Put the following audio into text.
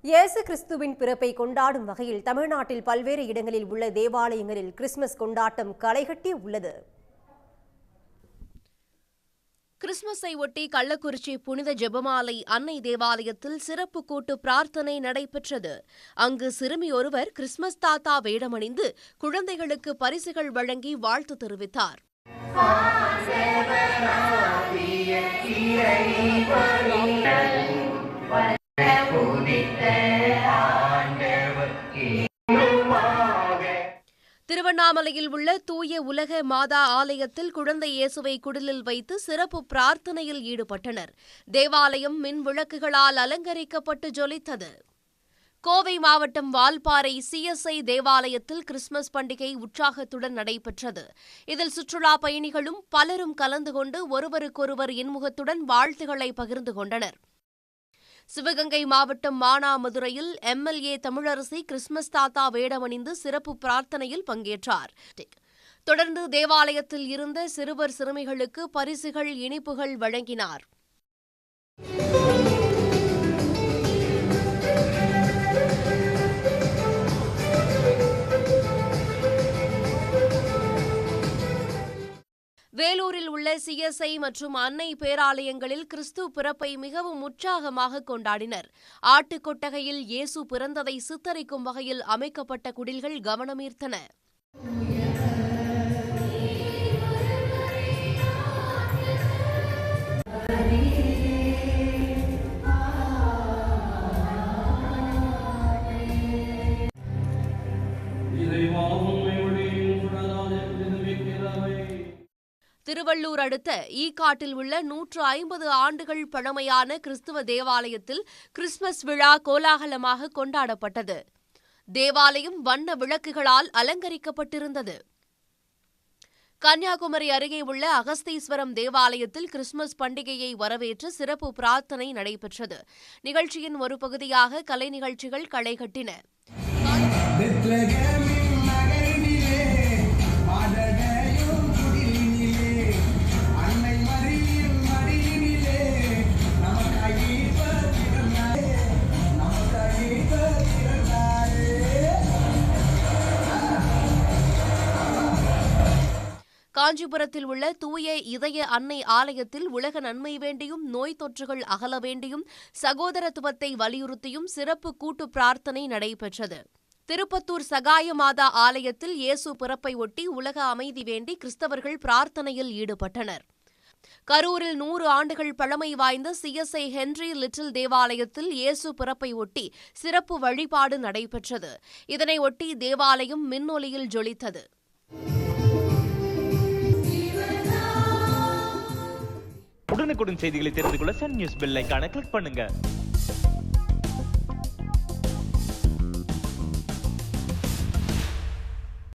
இயேசு கிறிஸ்துவின் பிறப்பை கொண்டாடும் வகையில் தமிழ்நாட்டில் பல்வேறு இடங்களில் உள்ள தேவாலயங்களில் கிறிஸ்துமஸ் கொண்டாட்டம் களைகட்டி உள்ளது. கிறிஸ்துமஸை ஒட்டி கள்ளக்குறிச்சி புனித ஜெபமாலை அன்னை தேவாலயத்தில் சிறப்பு கூட்டு பிரார்த்தனை நடைபெற்றது. அங்கு சிறுமி ஒருவர் கிறிஸ்துமஸ் தாத்தா வேடமணிந்து குழந்தைகளுக்கு பரிசுகள் வழங்கி வாழ்த்து தெரிவித்தார். திருவண்ணாமலையில் உள்ள தூய உலக மாதா ஆலயத்தில் குழந்தை இயேசுவை குடிலில் வைத்து சிறப்பு பிரார்த்தனையில் ஈடுபட்டனர். தேவாலயம் மின் விளக்குகளால் அலங்கரிக்கப்பட்டு ஜொலித்தது. கோவை மாவட்டம் வால்பாறை CSI தேவாலயத்தில் கிறிஸ்துமஸ் பண்டிகை உற்சாகத்துடன் நடைபெற்றது. இதில் சுற்றுலா பயணிகளும் பலரும் கலந்து கொண்டு ஒருவருக்கொருவர் இன்முகத்துடன் வாழ்த்துக்களை பகிர்ந்து கொண்டனர். சிவகங்கை மாவட்டம் மானாமதுரையில் MLA தமிழரசி கிறிஸ்துமஸ் தாத்தா வேடமணிந்து சிறப்பு பிரார்த்தனையில் பங்கேற்றார். தொடர்ந்து தேவாலயத்தில் இருந்த சிறுவர் சிறுமிகளுக்கு பரிசுகள் இனிப்புகள் வழங்கினார். வேலூரில் உள்ள CSI மற்றும் அன்னை பேராலயங்களில் கிறிஸ்து பிறப்பை மிகவும் உற்சாகமாக கொண்டாடினர். ஆட்டுக்கொட்டகையில் இயேசு பிறந்ததை சித்தரிக்கும் வகையில் அமைக்கப்பட்ட குடில்கள் கவனமீர்த்தன. திருவள்ளூர் அடுத்த ஈக்காட்டில் உள்ள 150 ஆண்டுகள் பழமையான கிறிஸ்துவ தேவாலயத்தில் கிறிஸ்துமஸ் விழா கோலாகலமாக கொண்டாடப்பட்டது. தேவாலயம் வண்ண விளக்குகளால் அலங்கரிக்கப்பட்டிருந்தது. கன்னியாகுமரி அருகே உள்ள அகஸ்தீஸ்வரம் தேவாலயத்தில் கிறிஸ்துமஸ் பண்டிகையை வரவேற்று சிறப்பு பிரார்த்தனை நடைபெற்றது. நிகழ்ச்சியின் ஒரு பகுதியாக கலை நிகழ்ச்சிகள் களைகட்டின. காஞ்சிபுரத்தில் உள்ள தூய இதய அன்னை ஆலயத்தில் உலக நன்மை வேண்டியும் நோய் தொற்றுகள் அகல வேண்டியும் சகோதரத்துவத்தை வலியுறுத்தியும் சிறப்பு கூட்டு பிரார்த்தனை நடைபெற்றது. திருப்பத்தூர் சகாய மாதா ஆலயத்தில் இயேசு பிறப்பை ஒட்டி உலக அமைதி வேண்டி கிறிஸ்தவர்கள் பிரார்த்தனையில் ஈடுபட்டனர். கரூரில் 100 ஆண்டுகள் பழமை வாய்ந்த CSI ஹென்றி லிட்டில் தேவாலயத்தில் இயேசு பிறப்பை ஒட்டி சிறப்பு வழிபாடு நடைபெற்றது. இதனை ஒட்டி தேவாலயம் மின்னொலியில் ஜொலித்தது. உடனுக்குடன் செய்திகளை தெரிந்து கொள்ள சன் நியூஸ் பெல் ஐகானை கிளிக் பண்ணுங்க.